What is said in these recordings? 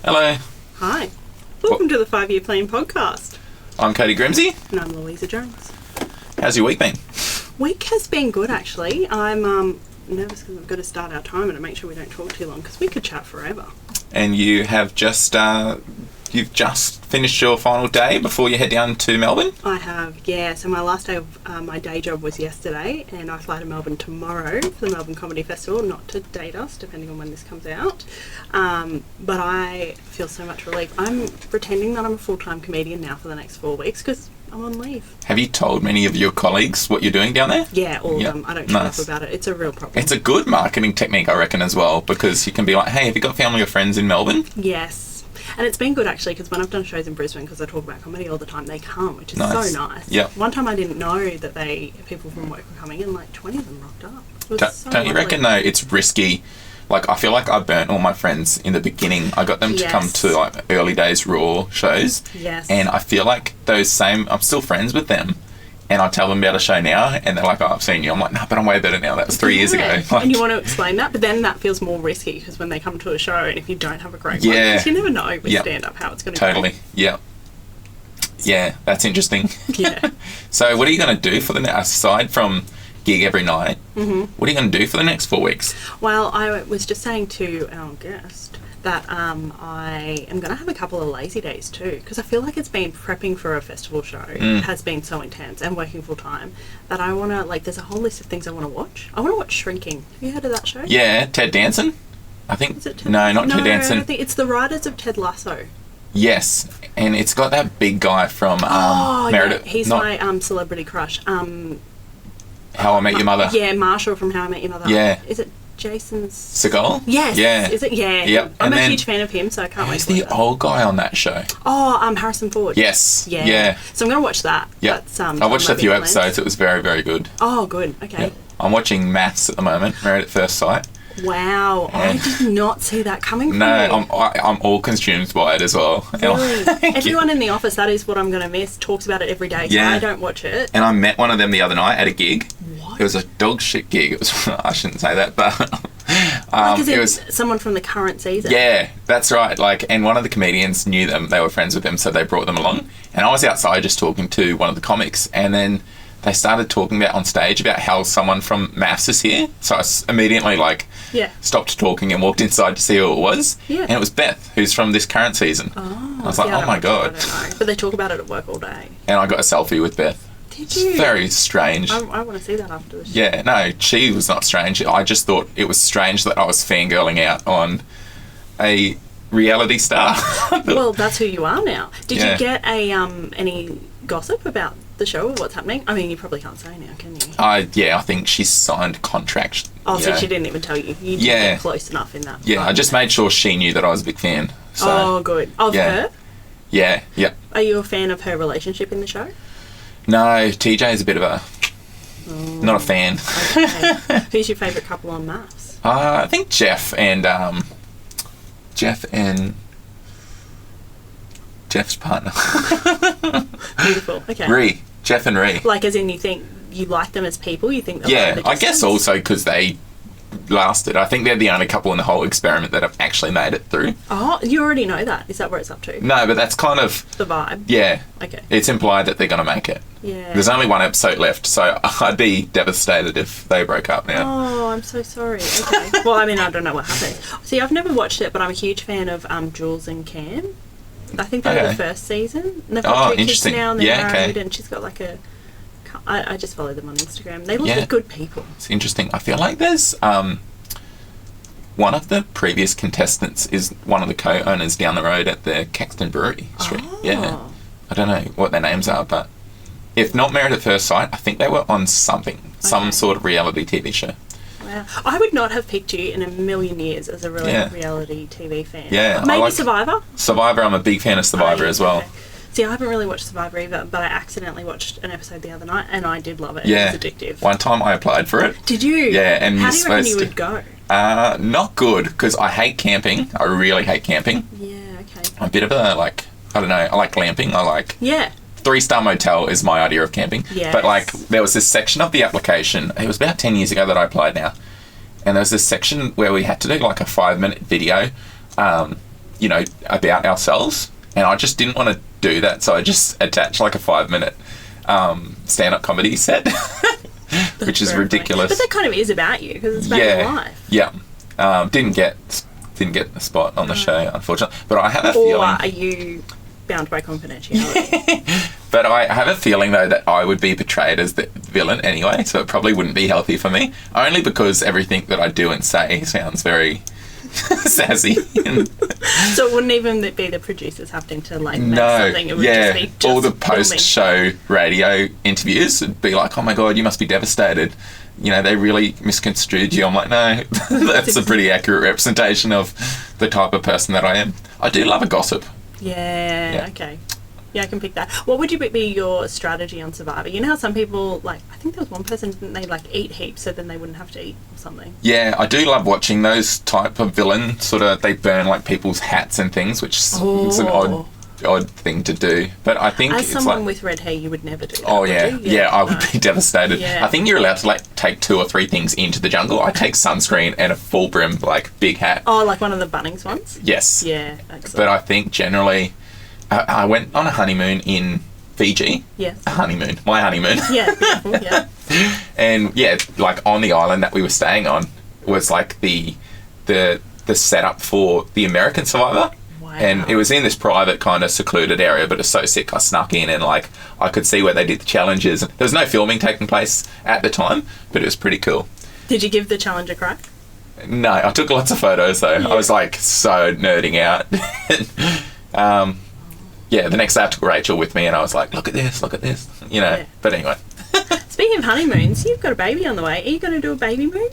Hello. Hi. Welcome to the 5-Year Plan podcast. I'm Cody Grimsey. And I'm Louisa Jones. How's your week been? Week has been good, actually. I'm nervous because I've got to start our timer to make sure we don't talk too long because we could chat forever. And you have just you've just finished your final day before you head down to Melbourne? I have, yeah. So my last day of my day job was yesterday, and I fly to Melbourne tomorrow for the Melbourne Comedy Festival, not to date us, depending on when this comes out. But I feel so much relief. I'm pretending that I'm a full-time comedian now for the next 4 weeks because I'm on leave. Have you told many of your colleagues what you're doing down there? Yeah, all of them. I don't shut up about it. It's a real problem. It's a good marketing technique, I reckon, as well, because you can be like, hey, have you got family or friends in Melbourne? Yes. And it's been good, actually, because when I've done shows in Brisbane, because I talk about comedy all the time, they come, which is so nice. Yep. One time I didn't know that people from work were coming, and like 20 of them rocked up. Don't you reckon, though, it's risky? Like, I feel like I burnt all my friends in the beginning. I got them to come to, like, early days Raw shows. Yes. And I feel like I'm still friends with them. And I tell them about a show now, and they're like, oh, I've seen you. I'm like, no, but I'm way better now. That was 3 years ago. Like, and you want to explain that, but then that feels more risky, because when they come to a show, and if you don't have a great one, you never know with stand-up how it's going to go. Totally, yeah. Yeah, that's interesting. Yeah. So what are you going to do for aside from gig every night, what are you going to do for the next 4 weeks? Well, I was just saying to our guest that I am going to have a couple of lazy days too, because I feel like it's been prepping for a festival show has been so intense, and working full time, that I want to, like, there's a whole list of things I want to watch. I want to watch Shrinking. Have you heard of that show? Yeah, Ted Danson, I think. Is it Ted? No, not Ted Danson. I think it's the writers of Ted Lasso. Yes, and it's got that big guy from Meredith. Yeah, he's my celebrity crush. How I Met Your Mother. Yeah, Marshall from How I Met Your Mother. Yeah. Is it Jason Segal? Yes. Yeah. Is it? Yeah. Yep. I'm a huge fan of him, so I can't wait Who's to watch the old guy on that show? Oh, Harrison Ford. Yes. Yeah. So I'm going to watch that. Yeah. I watched a few episodes. It was very, very good. Oh, good. Okay. Yeah. I'm watching Maths at the moment, Married at First Sight. Wow. I did not see that coming from you. I'm all consumed by it as well. Really? Everyone in the office, that is what I'm going to miss, talks about it every day, so I don't watch it. And I met one of them the other night at a gig. What? It was a dog shit gig. It was, I shouldn't say that, but it was someone from the current season. Yeah, that's right. Like, and one of the comedians knew them. They were friends with them, so they brought them along. And I was outside just talking to one of the comics, and then they started talking about on stage about how someone from Maths is here. So I immediately stopped talking and walked inside to see who it was. Yeah. And it was Beth, who's from this current season. Oh, I was like, oh my God. I don't know. But they talk about it at work all day. And I got a selfie with Beth. Did you? It's very strange. I want to see that after the show. Yeah, no, she was not strange. I just thought it was strange that I was fangirling out on a reality star. Well, that's who you are now. Did you get any gossip about the show or what's happening? I mean, you probably can't say now, can you? I think she signed contract. Oh, so she didn't even tell you. You didn't get close enough in that. Yeah, I just made sure she knew that I was a big fan. So, oh, good. Of her? Yeah. Are you a fan of her relationship in the show? No, TJ is a bit of a... not a fan. Okay. Who's your favourite couple on Maths? I think Jeff and Jeff's partner. Beautiful. Okay. Jeff and Ree. Like, as in, you think you like them as people? You think they'll I guess also because they lasted. I think they're the only couple in the whole experiment that have actually made it through. Oh, you already know that. Is that where it's up to? No, but that's kind of the vibe. Yeah. Okay. It's implied that they're going to make it. Yeah. There's only one episode left, so I'd be devastated if they broke up now. Oh, I'm so sorry. Okay. Well, I mean, I don't know what happened. See, I've never watched it, but I'm a huge fan of Jules and Cam. I think they were the first season. And they've got 2 kids now, and they're married, and she's got like a... I just follow them on Instagram. They look like good people. It's interesting. I feel like there's... one of the previous contestants is one of the co-owners down the road at the Caxton Brewery Street. Oh. Yeah. I don't know what their names are, but if not Married at First Sight, I think they were on something. Some sort of reality TV show. Wow. I would not have picked you in a million years as a reality TV fan. Yeah. Maybe Survivor? Survivor, I'm a big fan of Survivor as well. Okay. See, I haven't really watched Survivor either, but I accidentally watched an episode the other night, and I did love it. Yeah. It was addictive. One time I applied for it. Did you? Yeah. And how do you reckon you would go? Not good, because I hate camping. I really hate camping. Yeah, okay. I'm a bit of a, I don't know, I like glamping. I like... Yeah. 3-star motel is my idea of camping. Yes. But, there was this section of the application, it was about 10 years ago that I applied now, and there was this section where we had to do, a 5-minute video, you know, about ourselves, and I just didn't want to do that, so I just attached like a 5-minute stand-up comedy set, which is ridiculous. But that kind of is about you, because it's about your life. Yeah. Didn't get the spot on the show, unfortunately. But I have a or feeling... are you bound by confidentiality? But I have a feeling, though, that I would be portrayed as the villain anyway, so it probably wouldn't be healthy for me. Only because everything that I do and say sounds very sassy. So it wouldn't even be the producers having to, like, make something. It would just be just all the post-show radio interviews would be like, oh my God, you must be devastated. You know, they really misconstrued you. I'm like, no, that's a pretty accurate representation of the type of person that I am. I do love a gossip. Yeah. Okay. Yeah, I can pick that. What would be your strategy on Survivor? You know how some people, like, I think there was one person, didn't they, like, eat heaps so then they wouldn't have to eat or something? Yeah, I do love watching those type of villain, sort of, they burn, like, people's hats and things, which is an odd thing to do. But I think as it's someone like, with red hair, you would never do that. Oh, yeah. Yeah, I would be devastated. Yeah. I think you're allowed to, like, take 2 or 3 things into the jungle. I take sunscreen and a full brim, like, big hat. Oh, like one of the Bunnings ones? Yes. Yeah, excellent. But I think generally... I went on a honeymoon in Fiji. Yes. A honeymoon. My honeymoon. Yeah, beautiful, yeah. And, yeah, like, on the island that we were staying on was, like, the setup for the American Survivor. Wow. And it was in this private kind of secluded area, but it's so sick I snuck in and, like, I could see where they did the challenges. There was no filming taking place at the time, but it was pretty cool. Did you give the challenge a crack? No, I took lots of photos, though. Yeah. I was, like, so nerding out. Yeah, the next day I took Rachel with me and I was like, look at this, you know. Yeah. But anyway. Speaking of honeymoons, you've got a baby on the way. Are you going to do a baby moon?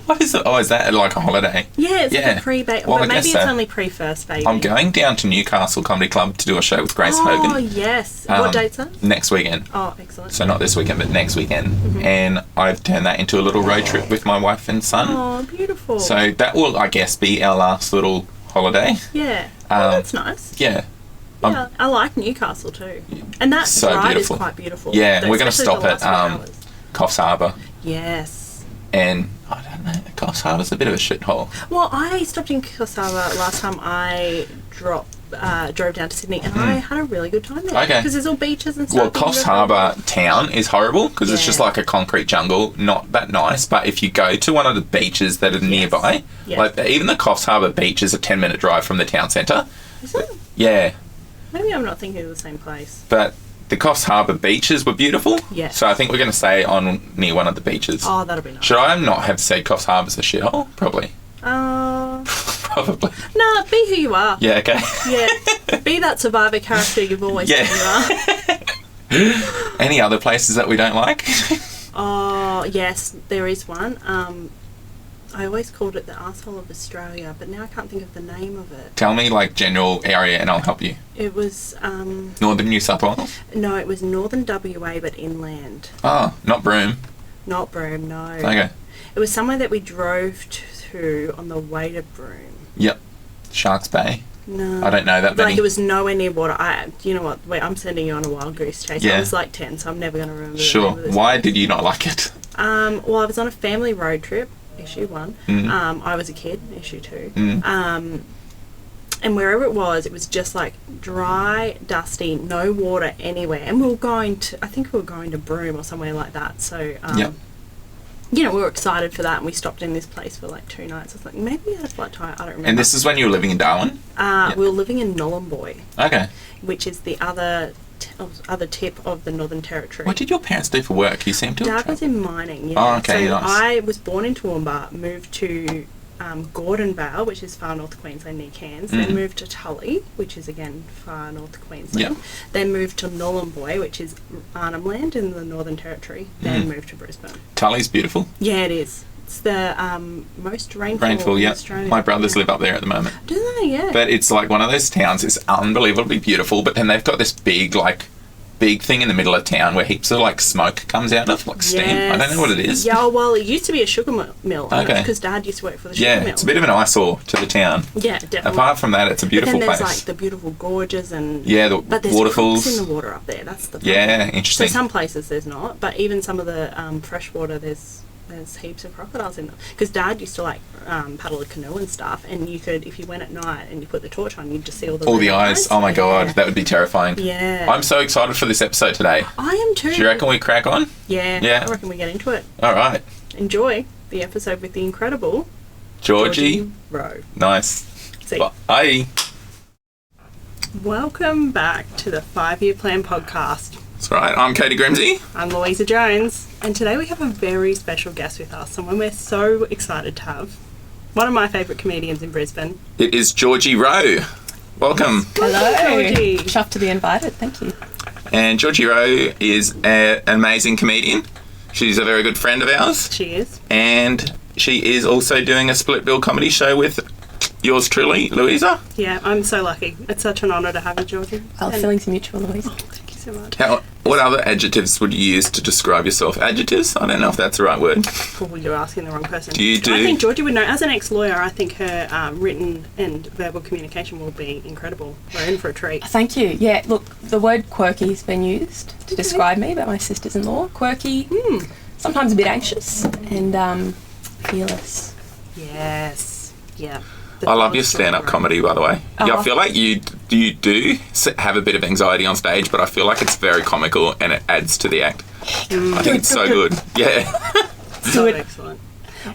What is it? Oh, is that like a holiday? Yeah, it's like a pre-baby. Well, maybe it's only pre-first baby. I'm going down to Newcastle Comedy Club to do a show with Grace Hogan. Oh, yes. What date's that? Next weekend. Oh, excellent. So not this weekend, but next weekend. Mm-hmm. And I've turned that into a little road trip with my wife and son. Oh, beautiful. So that will, I guess, be our last little holiday. Yeah. That's nice. Yeah. Yeah, I like Newcastle too. And that so ride beautiful. is quite beautiful. Yeah, and we're going to stop at Coffs Harbour. Yes. And, I don't know, Coffs Harbour's a bit of a shithole. Well, I stopped in Coffs Harbour last time I drove down to Sydney, and I had a really good time there. Okay. Because there's all beaches and stuff. Well, Coffs Harbour town is horrible because it's just like a concrete jungle, not that nice. But if you go to one of the beaches that are nearby, like even the Coffs Harbour beach is a 10-minute drive from the town centre. Is it? Yeah. Maybe I'm not thinking of the same place. But the Coffs Harbour beaches were beautiful. Yeah. So I think we're going to stay on near one of the beaches. Oh, that'll be nice. Should I not have said Coffs Harbour's a shithole? Probably. Probably. No, be who you are. Yeah, okay. Yeah. Be that Survivor character you've always said you are. Any other places that we don't like? Oh, yes, there is one. I always called it the arsehole of Australia, but now I can't think of the name of it. Tell me, like, general area and I'll help you. It was... Northern New South Wales? No, it was northern WA, but inland. Oh, not Broome? Not Broome, no. Okay. It was somewhere that we drove to on the way to Broome. Yep. Sharks Bay? No. I don't know that many. Like, it was nowhere near water. You know what? Wait, I'm sending you on a wild goose chase. Yeah. I was like 10, so I'm never going to remember the name of this Why place. did you not like it? Well, I was on a family road trip. Issue 1. I was a kid, issue 2. And wherever it was just like dry, dusty, no water anywhere. And we were going to, I think we were going to Broome or somewhere like that. So, you know, we were excited for that, and we stopped in this place for like 2 nights. I was like, maybe we had a flat tire, I don't remember. And this is when you were living in Darwin? We were living in Nhulunbuy. Okay. Which is the other tip of the Northern Territory. What did your parents do for work? You seem to Dad was in mining, yeah. Oh, okay, so nice. I was born in Toowoomba, moved to Gordon Vale, which is far north Queensland near Cairns, then moved to Tully, which is again far north Queensland, then moved to Nhulunbuy, which is Arnhem Land in the Northern Territory, then moved to Brisbane. Tully's beautiful. Yeah, it is. It's the most rainfall in Australia. My brothers live up there at the moment. Do they? Yeah. But it's like one of those towns, it's unbelievably beautiful, but then they've got this big thing in the middle of town where heaps of like smoke comes out of, like steam. Yes. I don't know what it is. Yeah, well, it used to be a sugar mill. Okay. Because Dad used to work for the sugar mill. Yeah, it's a bit of an eyesore to the town. Yeah, definitely. Apart from that, it's a beautiful place. But then there's like the beautiful gorges and... Yeah, the but there's waterfalls. crocks in the water up there, that's the problem. Yeah, interesting. So some places there's not, but even some of the fresh water, there's there's heaps of crocodiles in them. Because Dad used to like paddle a canoe and stuff, and you could, if you went at night and you put the torch on, you'd just see all the eyes. Oh my god, that would be terrifying. Yeah. I'm so excited for this episode today. I am too. Do you reckon we crack on? Yeah. I reckon we get into it. All right. Enjoy the episode with the incredible Georgie Rowe. Nice. See. Bye. Welcome back to the 5-Year Plan podcast. That's right. I'm Katie Grimsey. I'm Louisa Jones, and today we have a very special guest with us, someone we're so excited to have. One of my favourite comedians in Brisbane. It is Georgie Rowe. Welcome. Hello, Georgie. Chuffed to be invited. Thank you. And Georgie Rowe is an amazing comedian. She's a very good friend of ours. She is. And she is also doing a split bill comedy show with yours truly, Louisa. Yeah, I'm so lucky. It's such an honour to have you, Georgie. Well, feelings are mutual, Louise. Thank you so much. What other adjectives would you use to describe yourself? Adjectives? I don't know if that's the right word. Probably you're asking the wrong person. Do? I think Georgie would know. As an ex-lawyer, I think her written and verbal communication will be incredible. We're in for a treat. Thank you. Yeah, look, the word quirky has been used to describe me by my sisters-in-law. Quirky, sometimes a bit anxious, and fearless. Yes. Yeah. I love your stand-up comedy, by the way. Yeah, I feel like you do have a bit of anxiety on stage, but I feel like it's very comical and it adds to the act. I think it's so good. Yeah. So excellent.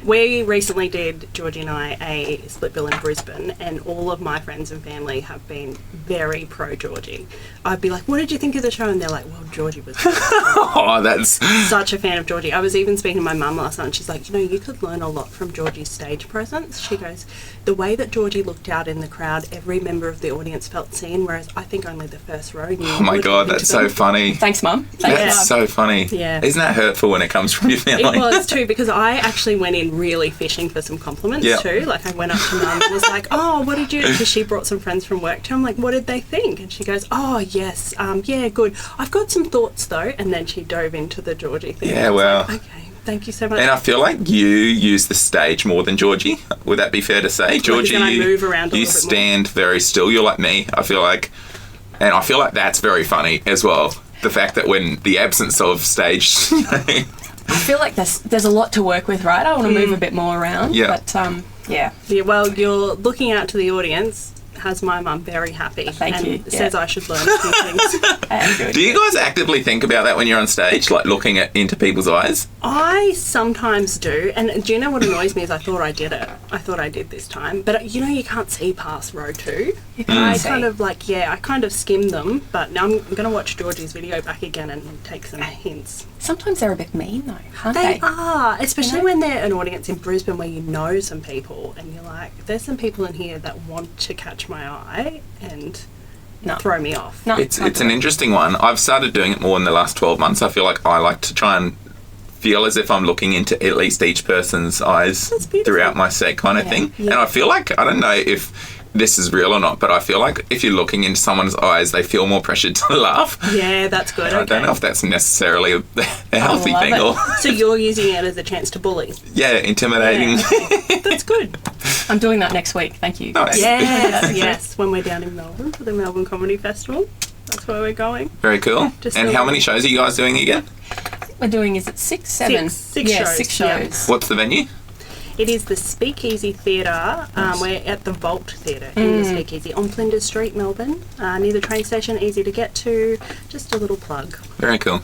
We recently did, Georgie and I, a split bill in Brisbane, and all of my friends and family have been very pro-Georgie. I'd be like, what did you think of the show? And they're like, well, Georgie was Oh, that's... such a fan of Georgie. I was even speaking to my mum last night, and she's like, you could learn a lot from Georgie's stage presence. She goes, the way that Georgie looked out in the crowd, every member of the audience felt seen, whereas I think only the first row knew. Oh my God, that's so funny. Thanks, Mum. That's so funny. Yeah. Isn't that hurtful when it comes from your family? It was too, because I actually went in really fishing for some compliments too. Like I went up to Mum and was like, oh, what did you, because she brought some friends from work too. I'm like, what did they think? And she goes, oh yes, yeah, good. I've got some thoughts though. And then she dove into the Georgie thing. Yeah, well. Like, okay, thank you so much. And I feel like you use the stage more than Georgie. Would that be fair to say? Georgie, I move around a you little bit stand very still. You're like me, I feel like. And I feel like that's very funny as well. The fact that when the absence of stage... I feel like there's a lot to work with, right? I want to move a bit more around. Yeah. But, yeah. Yeah, well, you're looking out to the audience. Has my mum very happy. Thank you. Says I should learn a few things. Do you guys actively think about that when you're on stage, like looking into people's eyes? I sometimes do, and do you know what annoys me is I thought I did it. I thought I did this time, but you can't see past row 2. You can't I kind of I kind of skim them, but now I'm going to watch Georgie's video back again and take some hints. Sometimes they're a bit mean though, aren't They they? are, especially when they're an audience in Brisbane where you know some people and you're like, there's some people in here that want to catch my eye and throw me off. No, It's an interesting one. I've started doing it more in the last 12 months. I feel like I like to try and feel as if I'm looking into at least each person's eyes throughout my set kind of thing. Yeah. And I feel like, I don't know if this is real or not, but I feel like if you're looking into someone's eyes, they feel more pressured to laugh. Yeah, that's good. I don't know if that's necessarily a healthy love thing it. or... So you're using it as a chance to bully. Yeah, intimidating. Yeah. That's good. I'm doing that next week. Thank you. Nice. Yes, when we're down in Melbourne for the Melbourne Comedy Festival. That's where we're going. Very cool. Just And a how little- many shows are you guys doing again? We're doing, is it 6, 7? Six yeah, shows, 6 yeah. shows. What's the venue? It is the Speakeasy Theatre. We're at the Vault Theatre in the Speakeasy on Flinders Street, Melbourne, near the train station, easy to get to. Just a little plug. Very cool.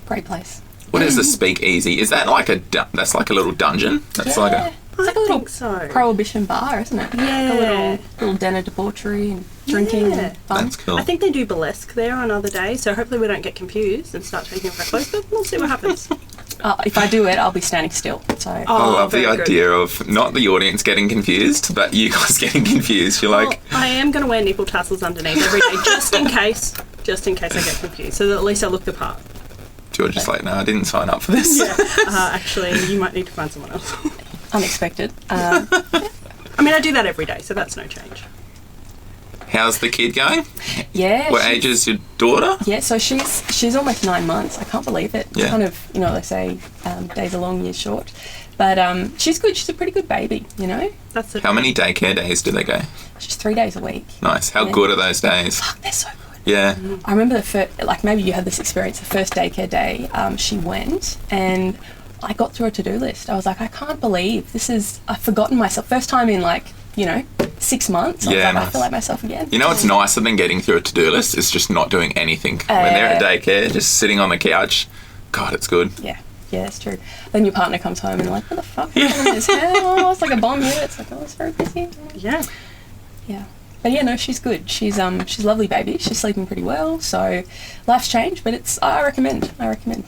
Great place. What is the Speak Easy? Is that like that's like a little dungeon? That's like a... It's like a little think so. prohibition bar, isn't it? Yeah. Like a little den of debauchery and drinking Yeah. and fun. That's cool. I think they do burlesque there on other days, so hopefully we don't get confused and start taking off our clothes, but we'll see what happens. If I do it, I'll be standing still. So I love the very good. idea of not the audience getting confused, but you guys getting confused. You're like, Well, I am going to wear nipple tassels underneath every day, just in case I get confused, so that at least I look the part. George is like, no, I didn't sign up for this. Actually, you might need to find someone else. unexpected. I mean, I do that every day, so that's no change. How's the kid going? Yeah. What age is your daughter? Yeah, so she's almost 9 months. I can't believe it. Yeah. Kind of, they say days are long, years short. But she's good. She's a pretty good baby, That's it. How many daycare days do they go? She's 3 days a week. Nice. How Yeah. good are those days? Fuck, they're so good. Yeah. I remember the first, maybe you had this experience, the first daycare day she went, and I got through a to-do list. I was like, I can't believe I've forgotten myself. First time in 6 months. I was like, I feel like myself again. You know what's nicer than getting through a to-do list is just not doing anything. When they're at daycare, just sitting on the couch, God, it's good. Yeah, that's true. Then your partner comes home and you're like, what the fuck is in this house? It's like a bomb here. It's like, oh, it's very busy. Yeah. Yeah. But yeah, no, she's good. She's a lovely baby. She's sleeping pretty well. So life's changed, but I recommend. Nice.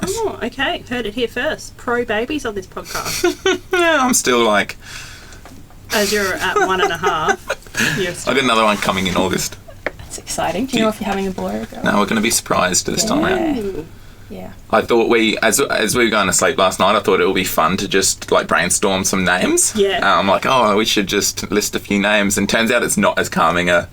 Oh, okay. Heard it here first. Pro babies on this podcast. Yeah, I'm still like... As you're at 1.5, you're still... I got another one coming in August. That's exciting. Do you know if you're having a boy or a girl? No, we're going to be surprised this time out. Ooh. Yeah. I thought as we were going to sleep last night, I thought it would be fun to just like brainstorm some names. Yeah. I'm like, we should just list a few names, and turns out it's not as calming an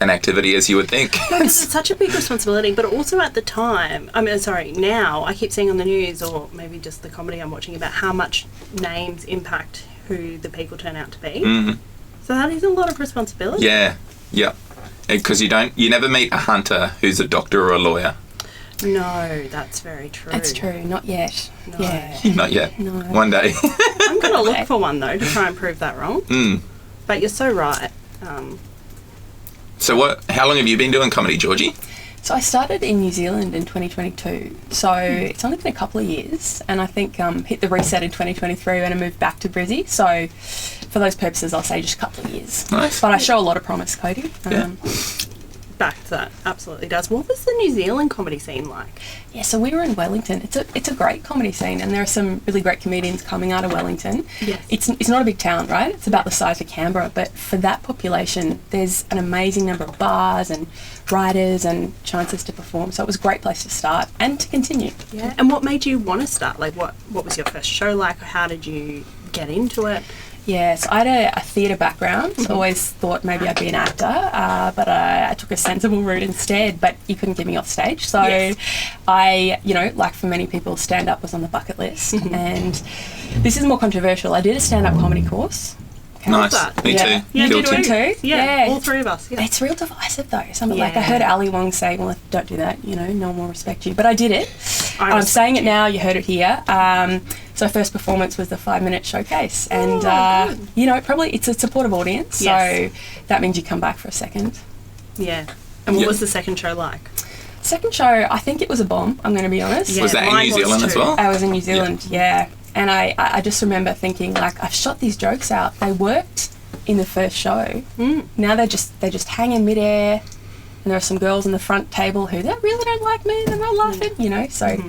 activity as you would think. No, because it's such a big responsibility, but also at the time, now I keep seeing on the news, or maybe just the comedy I'm watching, about how much names impact who the people turn out to be. Mm-hmm. So that is a lot of responsibility. Yeah. Because you never meet a hunter who's a doctor or a lawyer. No, that's very true. That's true. Not yet. No. Yeah. Not yet. No. One day. I'm going to look for one, though, to try and prove that wrong. Mm. But you're so right. So how long have you been doing comedy, Georgie? So I started in New Zealand in 2022. So it's only been a couple of years, and I think hit the reset in 2023 when I moved back to Brizzy. So for those purposes, I'll say just a couple of years. Nice. But I show a lot of promise, Cody. Yeah. Back to that, absolutely does. What was the New Zealand comedy scene like? Yeah, so we were in Wellington. It's a great comedy scene, and there are some really great comedians coming out of Wellington. Yes. It's not a big town, right? It's about the size of Canberra, but for that population, there's an amazing number of bars and writers and chances to perform. So it was a great place to start and to continue. Yeah. And what made you want to start? Like, what was your first show like? Or how did you get into it? Yeah, so I had a theatre background. Always thought maybe I'd be an actor, but I took a sensible route instead, but you couldn't get me off stage. So Yes. I, like for many people, stand-up was on the bucket list. And this is more controversial. I did a stand-up comedy course. Okay. Nice. that. Me Yeah. too. You Guilty. did one too? Yeah, all three of us. Yeah. It's real divisive though. Like I Yeah. heard Ali Wong say, well, don't do that, no one will respect you. But I did it. I I'm respect saying it you. now, you heard it here. So first performance was the 5-minute showcase. And, good. probably it's a supportive audience. Yes. So that means you come back for a second. Yeah. And what Yeah. was the second show like? Second show, I think it was a bomb, I'm going to be honest. Yeah, Was that in mine New was Zealand as too. well? I was in New Zealand, yeah. And I just remember thinking, like, I've shot these jokes out. They worked in the first show. Now they just hang in midair, and there are some girls in the front table who they really don't like me, they're not laughing, so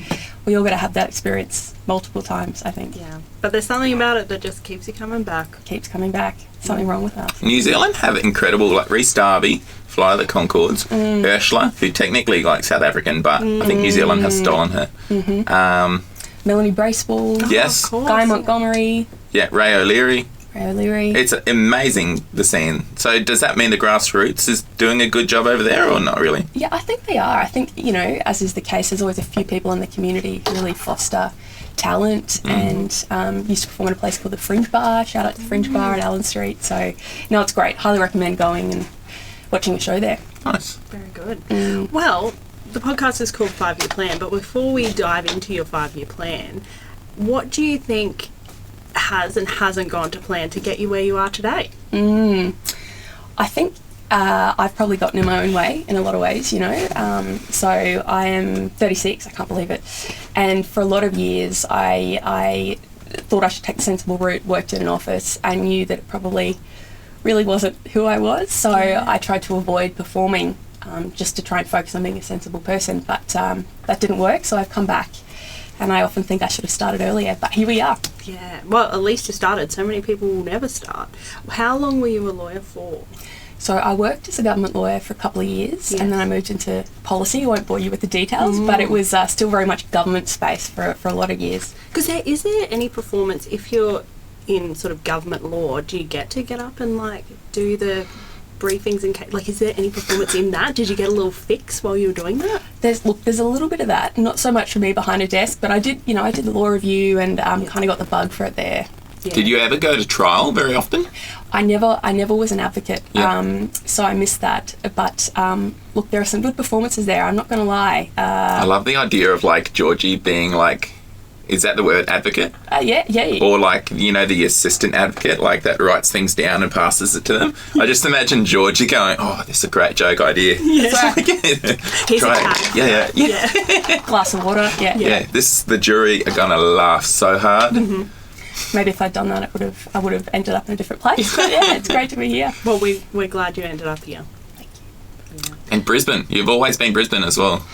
we all got to have that experience multiple times, I think. Yeah. But there's something about it that just keeps you coming back. Keeps coming back. Something wrong with us. New Zealand have incredible, like Rhys Darby, Fly the Concords, Ursula, who technically like South African, but I think New Zealand has stolen her. Melanie Bracewell. Yes. Of course. Guy Montgomery. Yeah, Ray O'Leary. Ray O'Leary. It's amazing, the scene. So does that mean the grassroots is doing a good job over there, or not really? Yeah, I think they are. I think, as is the case, there's always a few people in the community who really foster talent and used to perform at a place called the Fringe Bar. Shout out to the Fringe Bar at Allen Street. So, it's great. Highly recommend going and watching a show there. Nice. Very good. Well, the podcast is called 5-Year Plan, but before we dive into your 5-year plan, what do you think has and hasn't gone to plan to get you where you are today? I think I've probably gotten in my own way in a lot of ways, So I am 36, I can't believe it. And for a lot of years, I thought I should take the sensible route, worked in an office. I knew that it probably really wasn't who I was. So I tried to avoid performing just to try and focus on being a sensible person. But that didn't work, so I've come back. And I often think I should have started earlier, but here we are. Yeah, well, at least you started. So many people will never start. How long were you a lawyer for? So I worked as a government lawyer for a couple of years, and then I moved into policy. I won't bore you with the details, but it was still very much government space for a lot of years. Because is there any performance, if you're in sort of government law, do you get up and, do the briefings and is there any performance in that? Did you get a little fix while you were doing that? There's a little bit of that, not so much for me behind a desk, but I did the law review and kind of got the bug for it there. Yeah. Did you ever go to trial very often? I never was an advocate, Yeah. so I missed that. But look, there are some good performances there. I'm not going to lie. I love the idea of Georgie being Is that the word, advocate? Yeah. Or like, you know, the assistant advocate, like that writes things down and passes it to them. I just imagine Georgie going, "Oh, this is a great joke idea." Yeah. Here's a Try tag. it. Yeah. Glass of water. Yeah. Yeah, the jury are gonna laugh so hard. Maybe if I'd done that, I would have ended up in a different place. But yeah, it's great to be here. Well, we're glad you ended up here. And Brisbane, you've always been Brisbane as well.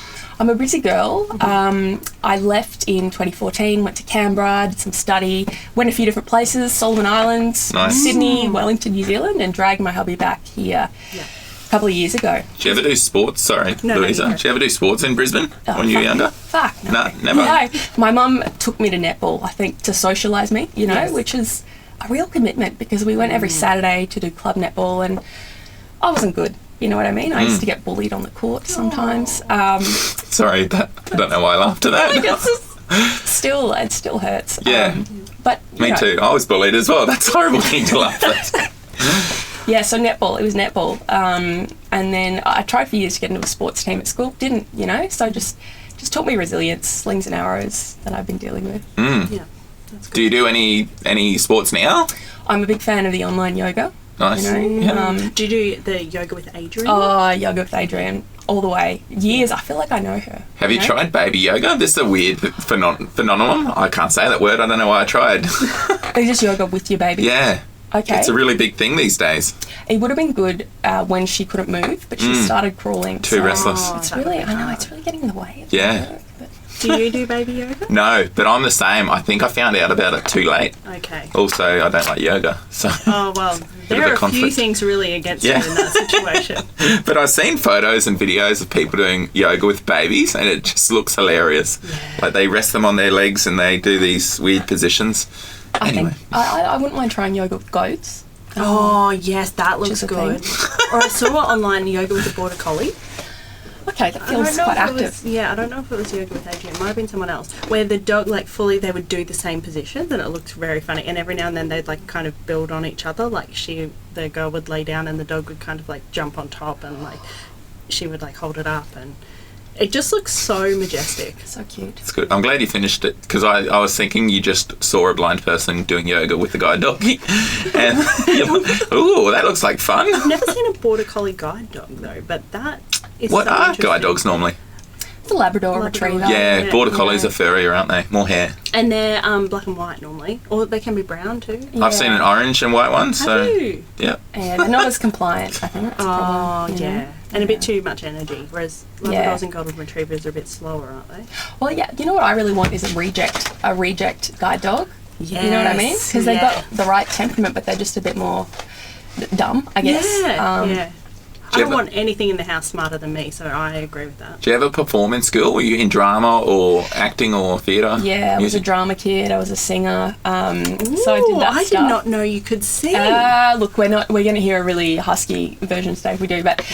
I'm a Brizzy girl. I left in 2014, went to Canberra, did some study, went a few different places, Solomon Islands, Nice. Sydney, Wellington, New Zealand, and dragged my hubby back here a couple of years ago. Did you ever do sports? Sorry, No, Louisa. no. Did you ever do sports in Brisbane when you were younger? Fuck, no. No, never. No, my mum took me to netball, I think, to socialise me, you know, Yes. which is a real commitment because we went every Saturday to do club netball and I wasn't good. You know what I mean? I used to get bullied on the court sometimes. Sorry, I don't know why I laughed at that. It still hurts. Yeah. But you Me know, too. I was bullied as well. That's a horrible thing to laugh at. Yeah, so netball. It was netball, and then I tried for years to get into a sports team at school. Didn't, you know? So just taught me resilience, slings and arrows that I've been dealing with. Yeah. That's good. Do you do any sports now? I'm a big fan of the online yoga. Nice. You know, Yeah. Do you do the yoga with Adrian? yoga with Adrian all the way. Years. I feel like I know her. Have you know? tried baby yoga? This is a weird phenomenon. I can't say that word. I don't know why I tried. It's just yoga with your baby. Yeah. Okay. It's a really big thing these days. It would have been good when she couldn't move, but she started crawling. Too restless. Oh, It's that would really, be I know, hard. it's really getting in the way. Of Yeah. my work, but- Do you do baby yoga? No, but I'm the same. I think I found out about it too late. Okay. Also, I don't like yoga. So, Oh, well, there of a are a few conflict. things really against Yeah. you in that situation. but I've seen photos and videos of people doing yoga with babies, and it just looks hilarious. Like they rest them on their legs and they do these weird positions. I Anyway, think I wouldn't mind trying yoga with goats. Oh, yes, that looks is a good. Or I saw online yoga with a border collie. Okay, that I feels don't know quite if it active. was, yeah, I don't know if it was yoga with Adrian. It might have been someone else. Where the dog, like, fully, they would do the same positions and it looked very funny. And every now and then they'd, like, kind of build on each other. Like, the girl would lay down and the dog would kind of, like, jump on top and, like, she would, like, hold it up. And it just looks so majestic. So cute. it's good. I'm glad you finished it because I was thinking you just saw a blind person doing yoga with a guide dog. And you're like, ooh, that looks like fun. I've never seen a border collie guide dog, though, but that is What so are interesting. guide dogs normally? It's a Labrador retriever. Yeah, yeah, border collies yeah. are furrier, aren't they? More hair. And they're black and white normally. Or they can be brown, too. Yeah. I've seen an orange and white one, so Have you? yeah. Yeah, they're not as compliant, I think. That's the Oh, problem, you know? yeah. And a bit too much energy, whereas Labradors Yeah. and Golden Retrievers are a bit slower, aren't they? Well, yeah, you know what I really want is a reject guide dog. You know what I mean? Yes, Because they've yeah. got the right temperament, but they're just a bit more dumb, I guess. Yeah, yeah. I you don't ever- want anything in the house smarter than me, so I agree with that. Do you ever perform in school? Were you in drama or acting or theatre? Yeah, I was a Music? drama kid. I was a singer. So I did Ooh, that I stuff. did not know you could sing. Look, we're going to hear a really husky version today if we do, but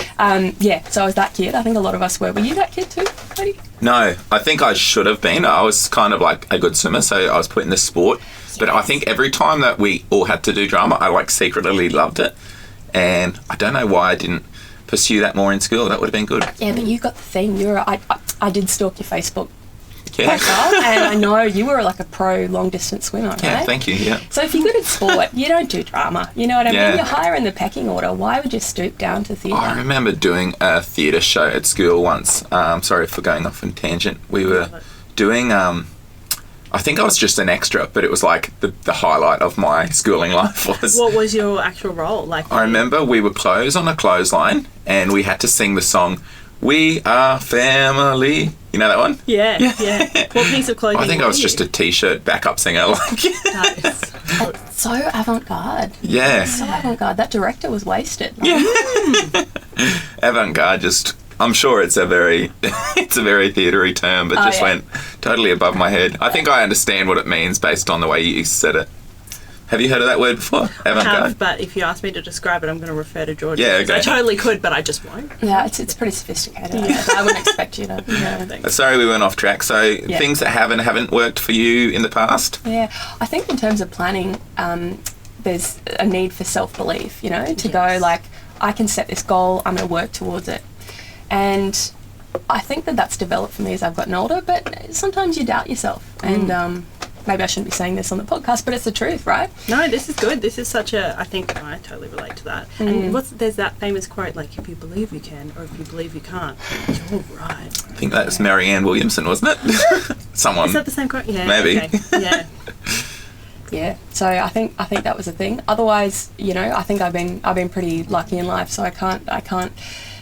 yeah, so I was that kid. I think a lot of us were. Were you that kid too, Cody? No, I think I should have been. I was kind of like a good swimmer, so I was put in the sport. But I think every time that we all had to do drama, I like secretly loved it. And I don't know why I didn't pursue that more in school. That would have been good. Yeah, but you got the thing. I did stalk your Facebook Yeah. profile, and I know you were like a pro long distance swimmer, right? Yeah, thank you. Yeah. So if you're good at sport, you don't do drama. You know what I Yeah. mean? You're higher in the pecking order. Why would you stoop down to theatre? I remember doing a theatre show at school once. Sorry for going off on tangent. We were doing, I think I was just an extra, but it was like the highlight of my schooling life was. What was your actual role? Like, I remember we were clothes on a clothesline and we had to sing the song, "We Are Family." You know that one? Yeah, yeah. What piece of clothing? I think I were was just you? a t-shirt backup singer. Like, That is- So avant-garde. yeah. So avant-garde. That director was wasted. Avant-garde just, I'm sure it's a very theatery term, but Oh, just yeah. went totally above my head. I think I understand what it means based on the way you said it. Have you heard of that word before? I Avant-garde? have, but if you ask me to describe it, I'm going to refer to Georgie. Yeah, because okay. I totally could, but I just won't. Yeah, it's pretty sophisticated. I wouldn't expect you to. Yeah. Sorry we went off track. So things that have and haven't worked for you in the past? Yeah, I think in terms of planning, there's a need for self-belief, you know, to go Yes. like, I can set this goal, I'm going to work towards it. And I think that's developed for me as I've gotten older, but sometimes you doubt yourself. And maybe I shouldn't be saying this on the podcast, but it's the truth, right? No, this is good. This is such a, I think I totally relate to that. And there's that famous quote, like, if you believe you can, or if you believe you can't, you're right. I think that was Marianne Williamson, wasn't it? Someone. Is that the same quote? Yeah. Maybe. Okay. Yeah. Yeah, so I think that was a thing. Otherwise, you know, I think I've been pretty lucky in life, so I can't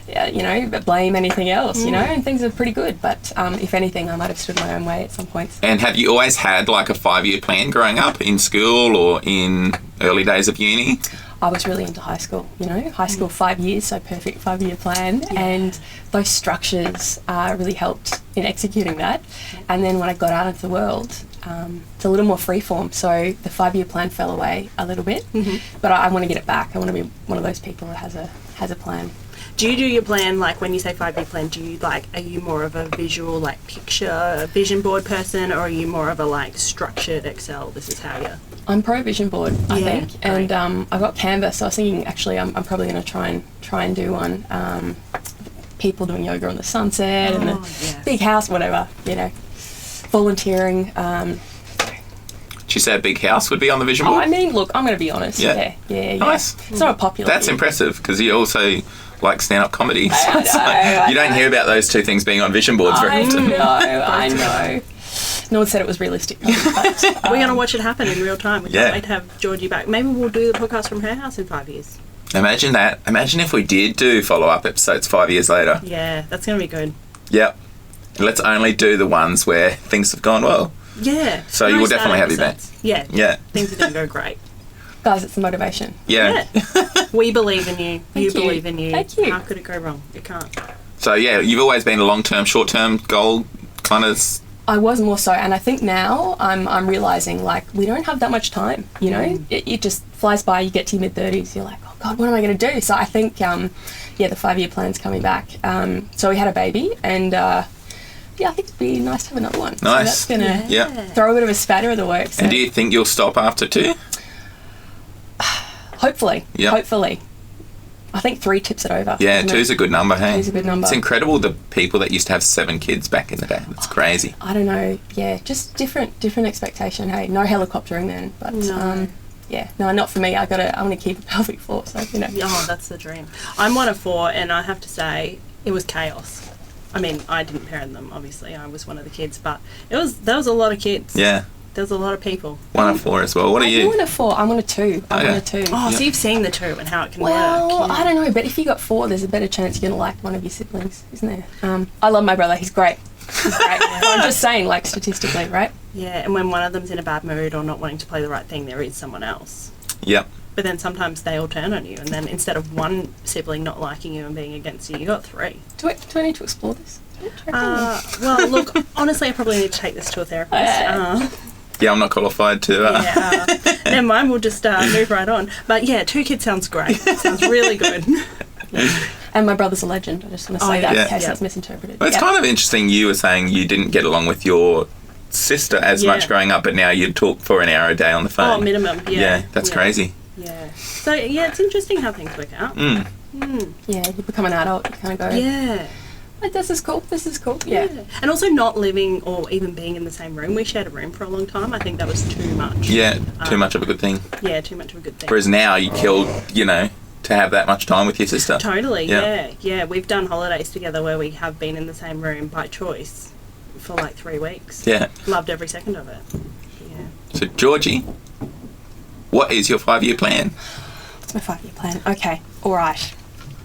you know, blame anything else, you know, and things are pretty good. But if anything, I might have stood my own way at some points. And have you always had like a 5-year plan growing up in school or in early days of uni? I was really into high school, you know, high school 5 years, so perfect 5-year plan. Yeah. And those structures really helped in executing that. And then when I got out into the world, it's a little more freeform. So the 5-year plan fell away a little bit, but I want to get it back. I want to be one of those people that has a plan. Do you do your plan, like when you say 5-year plan, are you more of a visual, like picture, vision board person, or are you more of a like structured Excel, this is how you... I'm pro vision board, I think, great. and I've got Canvas, so I was thinking actually I'm probably going to try and do one. People doing yoga on the sunset and the big house, whatever, you know, volunteering. Did you say a big house would be on the vision board? I mean, look, I'm going to be honest. Yeah. Nice. It's not a popular. That's impressive because you also like stand-up comedy. I You don't hear about those two things being on vision boards very often. I know. No one said it was realistic. But, we're going to watch it happen in real time. We Yeah. can't wait to have Georgie back. Maybe we'll do the podcast from her house in 5 years. Imagine that. Imagine if we did do follow-up episodes 5 years later. Yeah, that's going to be good. Yep. Let's only do the ones where things have gone well. Yeah. So you will definitely have your back. Yeah. Yeah. Things are going to go great. guys, it's the motivation. Yeah. We believe in you. Thank you. Believe in you. Thank you. How could it go wrong? It can't. So yeah, you've always been a long-term, short-term goal kind of... I was more so, and I think now I'm realising, like, we don't have that much time, you know? It just flies by, you get to your mid-30s, you're like, oh God, what am I going to do? So I think, the 5-year plan's coming back. So we had a baby, and I think it'd be nice to have another one. Nice. So that's going to throw a bit of a spatter in the works. So. And do you think you'll stop after 2? Hopefully. Yep. Hopefully. I think 3 tips it over. Yeah, 2's a good number, hey? 2's a good number. It's incredible the people that used to have 7 kids back in the day. It's crazy. I don't know. Yeah, just different expectation. Hey, no helicoptering then, but No. no, not for me. I want to keep a pelvic floor, so you know. Oh, that's the dream. I'm one of 4, and I have to say it was chaos. I mean, I didn't parent them, obviously. I was one of the kids, but there was a lot of kids. Yeah. There was a lot of people. 1 of 4 as well. What are you? I'm one of 4. I'm on a 2. I'm Okay. on a 2. Oh, so you've seen the 2 and how it can Well, work. I don't know, but if you got 4, there's a better chance you're going to like one of your siblings, isn't there? I love my brother. He's great. He's great. I'm just saying, like, statistically, right? Yeah, and when one of them's in a bad mood or not wanting to play the right thing, there is someone else. Yep. But then sometimes they all turn on you, and then instead of one sibling not liking you and being against you, you got 3. Do I need to explore this? Well, look, honestly, I probably need to take this to a therapist. Yeah, I'm not qualified to... Never mind, we'll just move right on. But yeah, 2 kids sounds great. Sounds really good. And my brother's a legend. I just want to say that in case Yeah. that's misinterpreted. Well, it's kind of interesting you were saying you didn't get along with your sister as much growing up, but now you talk for an hour a day on the phone. Oh, minimum, yeah. Yeah, that's crazy. Yeah. So, yeah, it's interesting how things work out. Yeah, you become an adult, you kind of go, Yeah. like, this is cool. Yeah. And also not living or even being in the same room. We shared a room for a long time. I think that was too much. Yeah, too much of a good thing. Yeah, too much of a good thing. Whereas now you killed, to have that much time with your sister. Totally, Yeah. yeah. We've done holidays together where we have been in the same room by choice for like 3 weeks. Yeah. Loved every second of it. Yeah. So, Georgie, what is your 5-year plan? What's my 5-year plan? Okay, all right.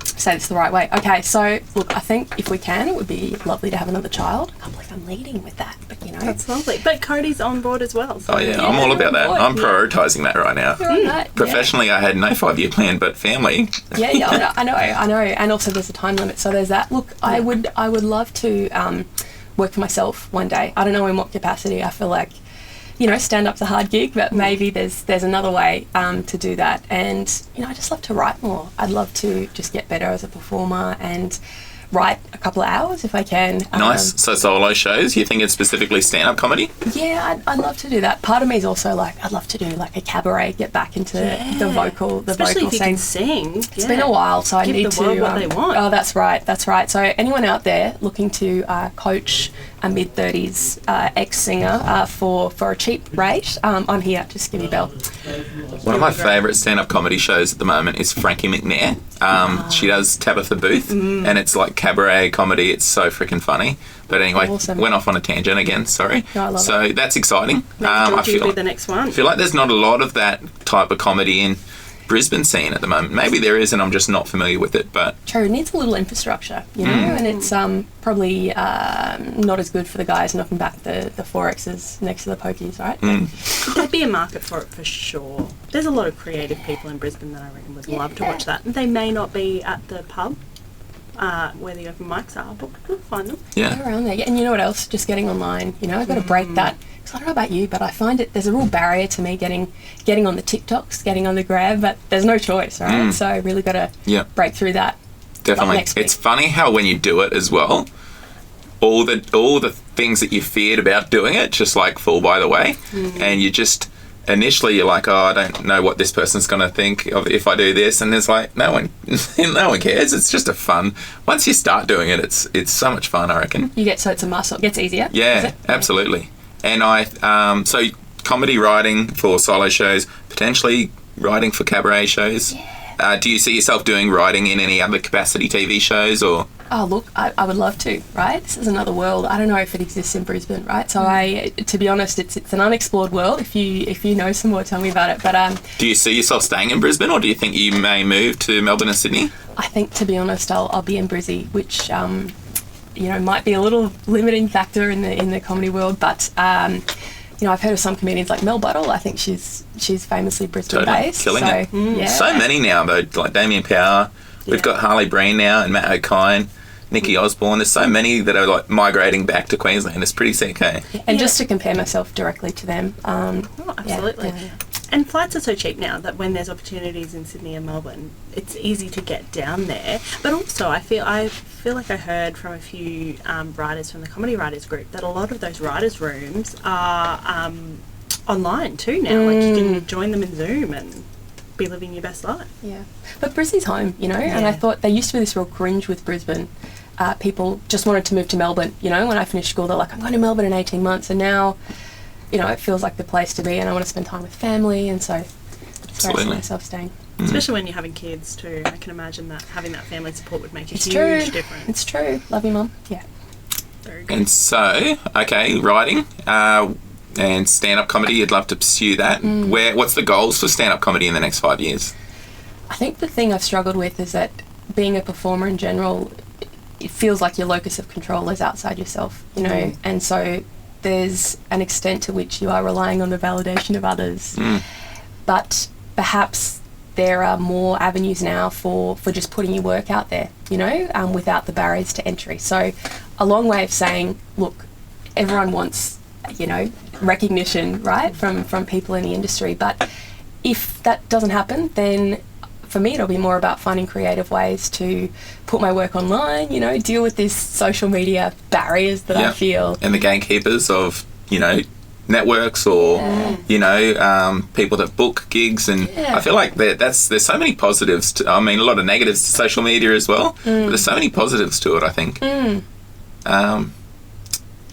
Say this the right way. Okay, so look, I think if we can, it would be lovely to have another child. I can't believe I'm leading with that, but you know. That's lovely. But Cody's on board as well. So Oh, yeah, I'm all about that. boy, I'm yeah. prioritising that right now. You're on that. Professionally, I had no 5-year plan, but family... Yeah, I know. And also there's a time limit, so there's that. Look, I would love to work for myself one day. I don't know in what capacity. I feel like, stand up's a hard gig, but maybe there's another way to do that. And, I just love to write more. I'd love to just get better as a performer and write a couple of hours if I can. Nice. So solo shows, you think it's specifically stand-up comedy? Yeah, I'd love to do that. Part of me is also like, I'd love to do like a cabaret, get back into the vocal Especially vocal if you scene. can sing. It's been a while, so I Give need the to. world what they want. Oh, that's right. So anyone out there looking to coach a mid-30s ex-singer for a cheap rate, I'm here. Just give me a bell. One of my favourite stand-up comedy shows at the moment is Frankie McNair. She does Tabitha Booth, and it's like cabaret comedy. It's so freaking funny. But anyway, Awesome. went off on a tangent again. Sorry. No, I love so that's exciting. Georgie will be the next one. I feel like there's not a lot of that type of comedy in Brisbane scene at the moment. Maybe there is, and I'm just not familiar with it. But True, it needs a little infrastructure, you know, and it's probably not as good for the guys knocking back the 4Xs next to the pokies, right? There'd be a market for it for sure. There's a lot of creative people in Brisbane that I reckon would love to watch that. They may not be at the pub where the open mics are, but we'll find them. yeah, Go around there. Yeah, and you know what else? Just getting online, you know, I've got to break that. Because I don't know about you, but I find there's a real barrier to me getting on the TikToks, getting on the Grab, but there's no choice, right? So I really got to break through that. definitely. next week. It's funny how when you do it as well, all the things that you feared about doing it just like fall by the way, and you just initially you're like, oh, I don't know what this person's going to think of if I do this, and there's like no one cares. It's just a fun. Once you start doing it, it's so much fun, I reckon. You get so it's a muscle. It gets easier. is Yeah, it? absolutely. And I so comedy writing for solo shows, potentially writing for cabaret shows. Do you see yourself doing writing in any other capacity TV shows or? Oh, look, I would love to, right? This is another world. I don't know if it exists in Brisbane, right? So to be honest, it's an unexplored world. If you know some more, tell me about it. But Do you see yourself staying in Brisbane, or do you think you may move to Melbourne and Sydney? I think, to be honest, I'll be in Brizzy, which you know, might be a little limiting factor in the comedy world. But you know, I've heard of some comedians like Mel Buttle. I think she's famously Brisbane based. Killing it. Yeah. So many now, though, like Damien Power. We've got Harley Breen now and Matt O'Kine, Nikki Osborne. There's so many that are like migrating back to Queensland. It's pretty sick, hey? And just to compare myself directly to them. Absolutely. Yeah. And flights are so cheap now that when there's opportunities in Sydney and Melbourne, it's easy to get down there. But also, I feel like I heard from a few writers from the Comedy Writers Group that a lot of those writers' rooms are online too now. Like you can join them in Zoom and be living your best life. Yeah. But Brisbane's home, you know, and I thought there used to be this real cringe with Brisbane. People just wanted to move to Melbourne, you know, when I finished school, they're like, I'm going to Melbourne in 18 months, and now, you know, it feels like the place to be, and I want to spend time with family, and so I see myself staying. Especially when you're having kids too. I can imagine that having that family support would make a huge difference. It's true. Love you, Mum. Yeah. Very good. And so, okay, writing and stand-up comedy, you'd love to pursue that. What's the goals for stand-up comedy in the next 5 years? I think the thing I've struggled with is that being a performer in general, it feels like your locus of control is outside yourself, you know, and so there's an extent to which you are relying on the validation of others. But perhaps there are more avenues now for just putting your work out there, you know, without the barriers to entry. So a long way of saying, look, everyone wants, you know, recognition, right, from people in the industry. But if that doesn't happen, then for me it'll be more about finding creative ways to put my work online, you know, deal with these social media barriers that I feel. And the gatekeepers of, you know, networks or, you know, people that book gigs. And I feel like there's so many positives. A lot of negatives to social media as well. But there's so many positives to it, I think.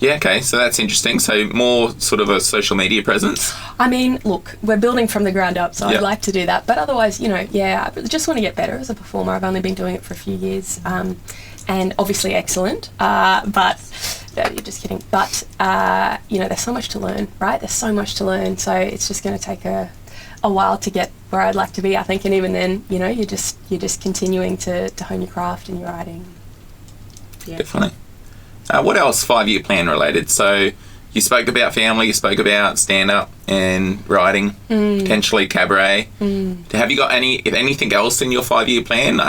Yeah, okay, so that's interesting. So more sort of a social media presence. I mean, look, we're building from the ground up, so I'd like to do that. But otherwise, you know, I just want to get better as a performer. I've only been doing it for a few years, and obviously excellent. But no, you're just kidding. But you know, there's so much to learn, right? There's so much to learn. So it's just going to take a while to get where I'd like to be, I think. And even then, you know, you're just continuing to hone your craft and your writing. Yeah. Definitely. What else 5-year plan related? So you spoke about family, you spoke about stand-up and writing, potentially cabaret. Have you got anything else in your 5-year plan?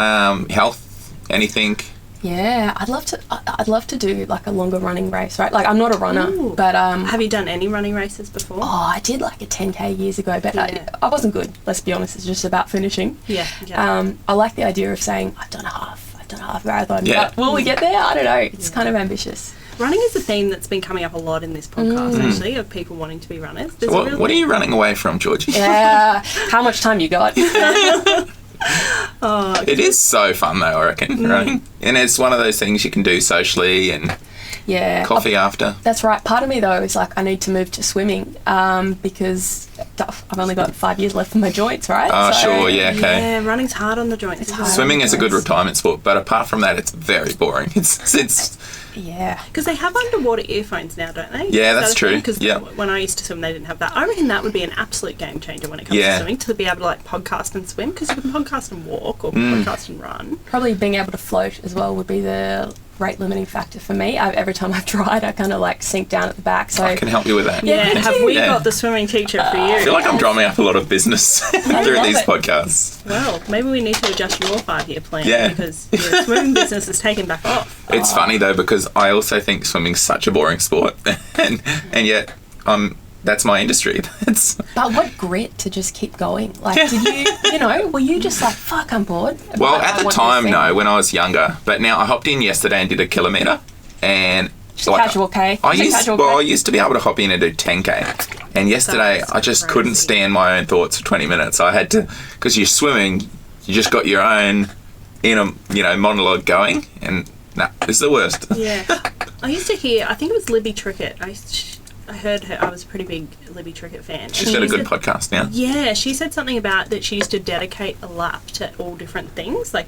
Health, anything? Yeah, I'd love to do like a longer running race, right? Like I'm not a runner, but have you done any running races before? Oh, I did like a 10K years ago, but I wasn't good. Let's be honest, it's just about finishing. Yeah. I like the idea of saying I've done a half, I've done half marathon. Yeah. But will we get there? I don't know. It's kind of ambitious. Running is a theme that's been coming up a lot in this podcast, actually, of people wanting to be runners. There's So what are you running away from, Georgie? Yeah. How much time you got? It is so fun, though, I reckon, running. And it's one of those things you can do socially and Yeah. coffee after. That's right. Part of me, though, is like, I need to move to swimming because I've only got 5 years left for my joints, right? Oh, sure, yeah, okay. Yeah, running's hard on the joints. It's isn't hard. it? Swimming is a good retirement sport, but apart from that, it's very boring. It's Yeah. Because they have underwater earphones now, don't they? Yeah, that's true. Because Yeah. when I used to swim, they didn't have that. I reckon that would be an absolute game changer when it comes Yeah. to swimming, to be able to like podcast and swim, because you can podcast and walk or podcast and run. Probably being able to float as well would be the rate limiting factor for me. Every time I've tried, I kind of like sink down at the back. So I can help you with that. Yeah, could have you? we Yeah. got the swimming teacher for I you? feel like I'm drumming up a lot of business through love these it. podcasts. Well, maybe we need to adjust your 5-year plan Yeah. because your swimming business is taken back off. It's funny though because I also think swimming's such a boring sport, and yet that's my industry. That's But what grit to just keep going. Like, did were you just like, fuck, I'm bored? well But I at the want time this thing. no, when I was younger, but now I hopped in yesterday and did a kilometre, and Just a casual K. I Just a used casual I K. used to be able to hop in and do 10k, and yesterday That's I just crazy. couldn't stand my own thoughts for 20 minutes. I had to, because you're swimming, you just got your own inner monologue going, and it's the worst. Yeah. I used to hear, I think it was Libby Trickett. I heard her, I was a pretty big Libby Trickett fan. And She's she got a used good to- podcast now. Yeah, she said something about that she used to dedicate a lap to all different things, like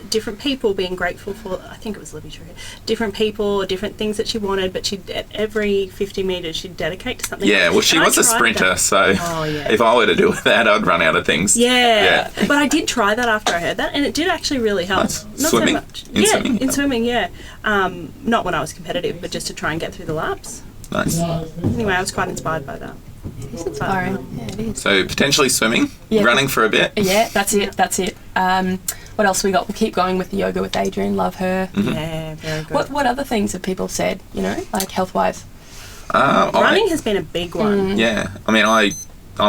different people being grateful for, I think it was Libby Trickett, different people, different things that she wanted, but she'd, at every 50 metres, she'd dedicate to something. Yeah, else. well, she And I was a tried sprinter, that. so Oh, yeah. if I were to do that, I'd run out of things. Yeah, but I did try that after I heard that, and it did actually really help. Nice. Not Swimming? so much. In yeah, swimming? in swimming, yeah. Not when I was competitive, but just to try and get through the laps. Nice. Anyway, I was quite inspired by that. Inspiring. Yeah, it is. So potentially swimming, Yeah. running for a bit. Yeah, that's it. That's it. What else we got? We'll keep going with the yoga with Adrian. Love her. Yeah, very good. What other things have people said? Like health wise. Running has been a big one. Yeah, I mean, I'm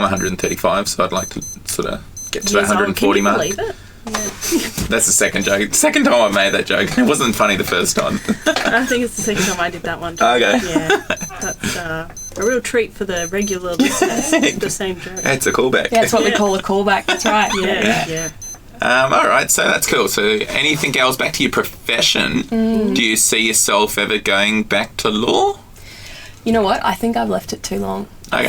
135, so I'd like to sort of get to that Years old. 140 Can you mark. believe it? That's the second joke. Second time I made that joke. It wasn't funny the first time. I think it's the second time I did that one. Too. Okay. Yeah, that's a real treat for the regular listeners. The same joke. It's a callback. Yeah, that's what we call a callback. That's right. Yeah. All right, so that's cool. So anything else back to your profession? Do you see yourself ever going back to law? You know what? I think I've left it too long. Okay.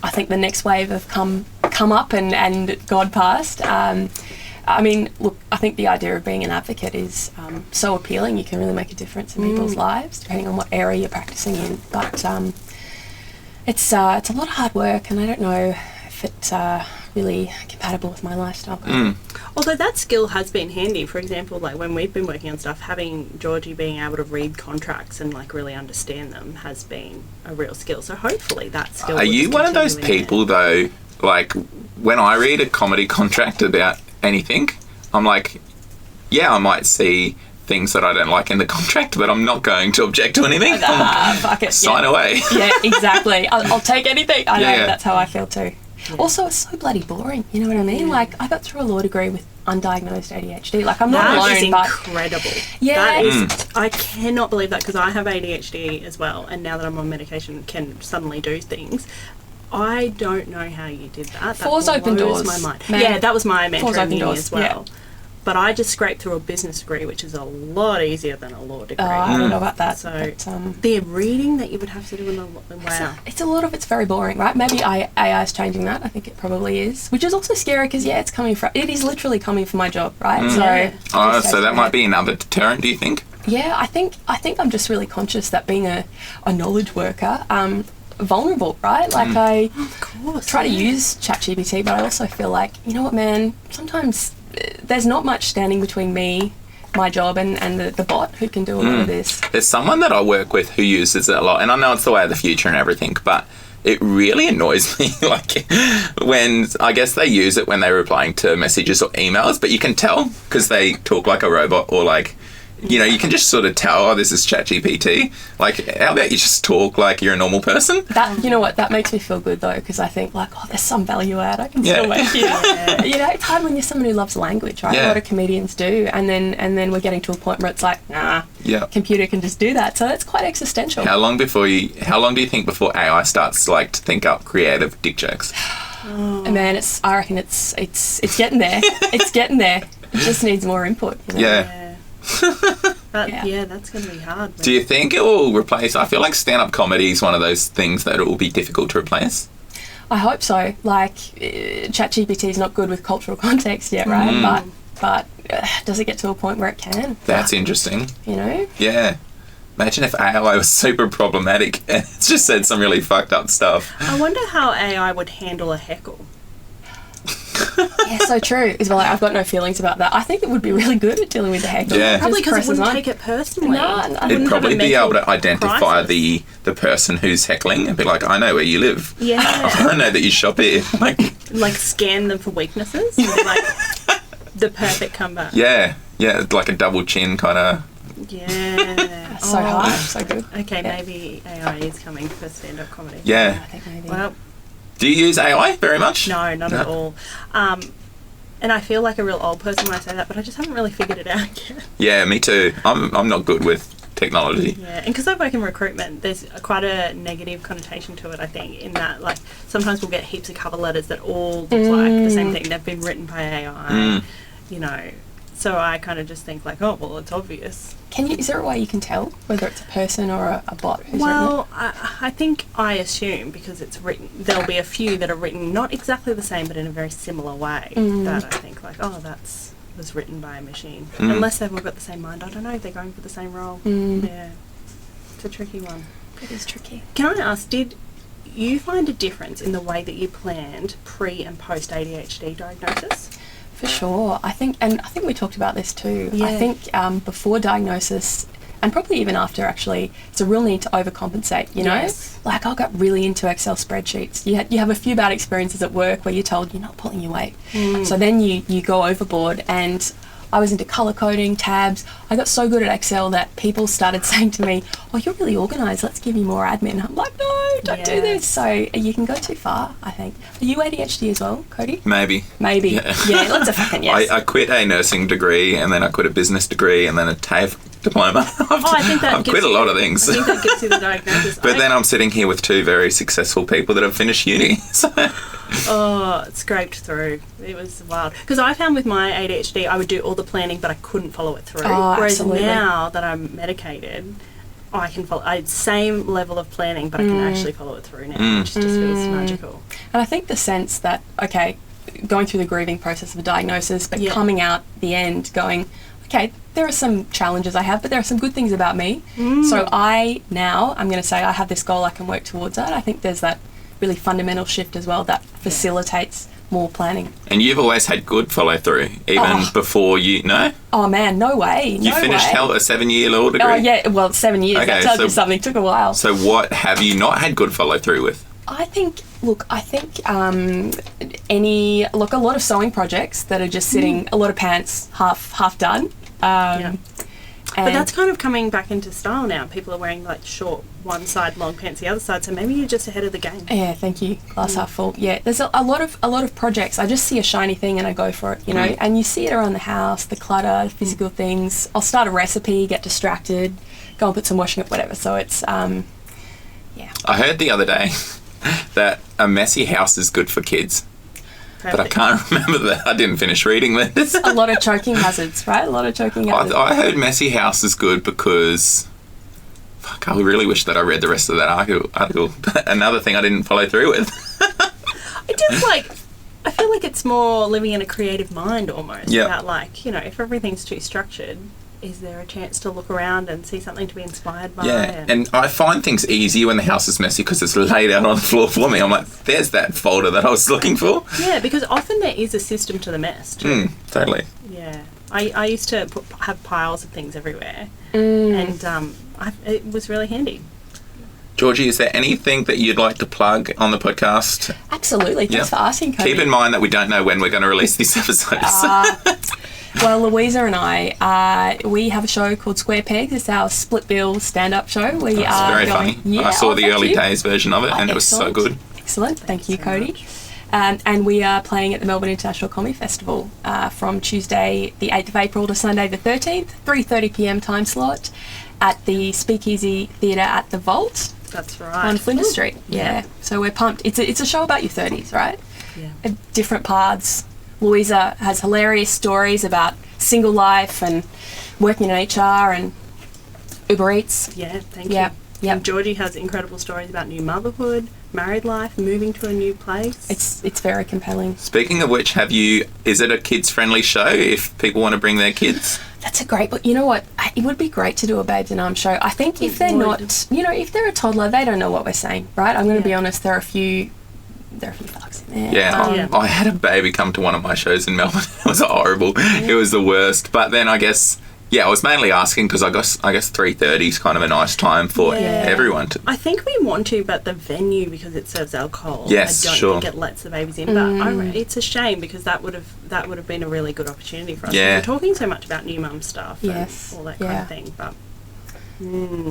I think the next wave have come up and gone past. I mean, look, I think the idea of being an advocate is so appealing. You can really make a difference in people's lives, depending on what area you're practicing in. But it's a lot of hard work, and I don't know if it's really compatible with my lifestyle. Although that skill has been handy. For example, like when we've been working on stuff, having Georgie being able to read contracts and like really understand them has been a real skill. So hopefully that skill. Are will you just one of those continue in there. people though? Like when I read a comedy contract about anything, I'm like, yeah, I might see things that I don't like in the contract, but I'm not going to object to anything. Fuck it. Sign yeah. away. Yeah, exactly. I'll take anything. I know, Yeah. that's how I feel too. Also, it's so bloody boring. You know what I mean? Like, I got through a law degree with undiagnosed ADHD. Like, I'm not That alone, is but incredible. Yeah. That is, I cannot believe that because I have ADHD as well, and now that I'm on medication, can suddenly do things. I don't know how you did that. That Four's open blows doors, my mind. man. Yeah, that was my mentor Four's in open uni doors, as well. But I just scraped through a business degree, which is a lot easier than a law degree. I don't know about that. So but, the reading that you would have to do in the wow. it's a lot of it's very boring, right? Maybe AI is changing that. I think it probably is, which is also scary because it is literally coming from my job, right? Yeah. Oh, so that might be another deterrent, do you think? Yeah, I think I'm just really conscious that being a knowledge worker, vulnerable, right? Like I Of course. try to use ChatGPT, but I also feel like, you know what, man, sometimes there's not much standing between me, my job, and the bot who can do a lot of this. There's someone that I work with who uses it a lot, and I know it's the way of the future and everything, but it really annoys me. Like when I guess they use it when they're replying to messages or emails, but you can tell because they talk like a robot or like you know, you can just sort of tell, oh, this is ChatGPT. Like, how about you just talk like you're a normal person? That, you know what, that makes me feel good though, because I think like, oh, there's some value add. I can still make it. You know, it's hard when you're someone who loves language, right? A lot of comedians do, and then we're getting to a point where it's like, nah, computer can just do that. So that's quite existential. How long do you think before AI starts like to think up creative dick jokes? And man, I reckon it's getting there. It's getting there. It just needs more input. You know? Yeah. That's going to be hard. Do you think it will replace? I feel like stand-up comedy is one of those things that it will be difficult to replace. I hope so. Like, ChatGPT is not good with cultural context yet, right? But does it get to a point where it can? That's interesting. You know? Yeah. Imagine if AI was super problematic and it's just said some really fucked up stuff. I wonder how AI would handle a heckle. Yeah, so true. Is well, like, I've got no feelings about that. I think it would be really good at dealing with the heckle. Yeah. Probably because it wouldn't take it personally. No. It'd probably be able to identify the person who's heckling and be like, I know where you live. Yeah. I know that you shop here. Like scan them for weaknesses. Like the perfect comeback. Yeah. Yeah, like a double chin kind of. Yeah. So hard. So good. Okay, maybe AI is coming for stand-up comedy. Yeah. I think maybe. Well, do you use AI very much? No, not at all. And I feel like a real old person when I say that, but I just haven't really figured it out yet. Yeah, me too. I'm not good with technology. Yeah, and because I work in recruitment, there's quite a negative connotation to it, I think, in that, like, sometimes we'll get heaps of cover letters that all look like the same thing. They've been written by AI, you know. So I kind of just think, like, oh, well, it's obvious. Is there a way you can tell whether it's a person or a bot who's well, written it? I think I assume because it's written, there'll be a few that are written not exactly the same, but in a very similar way that I think, like, oh, was written by a machine. Unless they've all got the same mind. I don't know if they're going for the same role. Yeah. It's a tricky one. It is tricky. Can I ask, did you find a difference in the way that you planned pre and post ADHD diagnosis? For sure. I think we talked about this too. Yeah. I think before diagnosis, and probably even after, actually, it's a real need to overcompensate, you know? Yes. Like, I got really into Excel spreadsheets. You have a few bad experiences at work where you're told you're not pulling your weight. So then you go overboard, and I was into colour coding, tabs. I got so good at Excel that people started saying to me, oh, you're really organised, let's give you more admin. I'm like, no, don't do this. So you can go too far, I think. Are you ADHD as well, Cody? Maybe. Yeah, let's a fucking yes. I quit a nursing degree, and then I quit a business degree, and then a TAFE diploma. I think that I've quit a lot of things. I think that gets you the diagnosis. But then I'm sitting here with two very successful people that have finished uni. So. Oh, it scraped through. It was wild. Because I found with my ADHD, I would do all the planning, but I couldn't follow it through. Whereas absolutely. now that I'm medicated, I can follow. Same level of planning, but I can actually follow it through now, which just feels magical. And I think the sense that, okay, going through the grieving process of a diagnosis, but coming out the end going, okay, there are some challenges I have, but there are some good things about me. So I'm going to say I have this goal, I can work towards that. I think there's that really fundamental shift as well that facilitates more planning. And you've always had good follow through, even before you know? Oh man, no way. You finished a 7-year law degree? Oh yeah, well, 7 years. Okay, that tells you something. Took a while. So what have you not had good follow through with? I think a lot of sewing projects that are just sitting, a lot of pants half done. But that's kind of coming back into style now. People are wearing like short one side, long pants the other side. So maybe you're just ahead of the game. Yeah, thank you. Glass half full. Yeah, there's a lot of projects. I just see a shiny thing and I go for it, you know. And you see it around the house, the clutter, the physical things. I'll start a recipe, get distracted, go and put some washing up, whatever. So it's yeah. I heard the other day that a messy house is good for kids. But I can't remember that. I didn't finish reading this. A lot of choking hazards, right? A lot of choking hazards. I heard messy house is good because... Fuck, I really wish that I read the rest of that article. Another thing I didn't follow through with. It just I feel like it's more living in a creative mind almost. Yep. About like, you know, if everything's too structured, is there a chance to look around and see something to be inspired by? Yeah, and I find things easier when the house is messy because it's laid out on the floor for me. I'm like, there's that folder that I was looking for. Yeah, because often there is a system to the mess too. Totally. Yeah. I used to have piles of things everywhere and it was really handy. Georgie, is there anything that you'd like to plug on the podcast? Absolutely. Thanks for asking, Cody. Keep in mind that we don't know when we're going to release these episodes. Well, Louisa and I, we have a show called Square Pegs. It's our split bill stand-up show. We It's are very going, funny. I saw the early days version of it, and it was so excellent. good. Excellent. Thank you, so Cody. much. And we are playing at the Melbourne International Comedy Festival from Tuesday the 8th of April to Sunday the 13th, 3:30pm time slot at the Speakeasy Theatre at the Vault That's right. on Flinders Street. Yeah. So we're pumped. It's a show about your 30s, right? Yeah. Different paths. Louisa has hilarious stories about single life and working in HR and Uber Eats. Yeah, thank Yeah. you. Yep. And Georgie has incredible stories about new motherhood, married life, moving to a new place. It's very compelling. Speaking of which, is it a kids-friendly show if people want to bring their kids? That's a great, but you know what? It would be great to do a Babes and Arms show. I think if they're would. not, if they're a toddler, they don't know what we're saying, right? I'm going to be Yeah. honest, there are a few fucks in there. Yeah. Yeah. I had a baby come to one of my shows in Melbourne. It was horrible. It was the worst. But then I guess, I was mainly asking because I guess 3:30 is kind of a nice time for Yeah. everyone to. I think we want to, but the venue, because it serves alcohol, Yes, I don't sure. think it lets the babies in. But it's a shame because that would have been a really good opportunity for us. Yeah. We're talking so much about new mum stuff Yes. and all that kind Yeah. of thing, but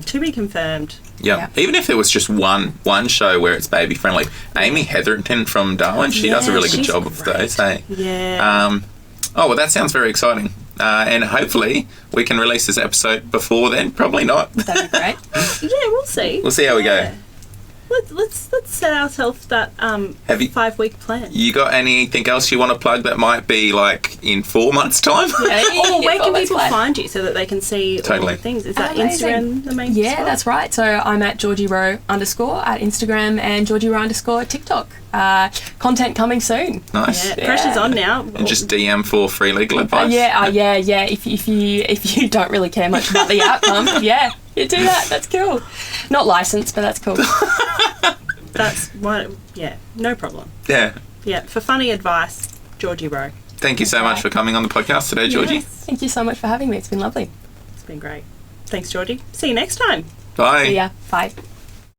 to be confirmed. Yeah. Yeah. Even if there was just one show where it's baby friendly. Amy Hetherington from Darwin, she does a Yeah, really good she's job of great. those. Hey. Yeah. Oh, well, that sounds very exciting. And hopefully we can release this episode before then. Probably not. That'd be great. Yeah, we'll see. We'll see how we go. Let's set ourselves that Have you- 5-week plan. You got anything else you want to plug that might be like in 4 months' time? Or where can people find? find you so that they can see all Totally. the things? Is that Amazing. Instagram the main Yeah, spot? that's right. So I'm at Georgie Rowe _ at Instagram and Georgie Rowe _ TikTok. Content coming soon. Nice. Yeah, pressure's on now. And just DM for free legal advice. Yeah. If you don't really care much about the outcome, you do that. That's cool. Not licensed, but that's cool. That's what. Yeah, no problem. Yeah. Yeah, for funny advice, Georgie Rowe. Thank you so much for coming on the podcast today, Georgie. Yes, Thank you so much for having me. It's been lovely. it's been great. Thanks, Georgie. See you next time. Bye. See ya. Bye.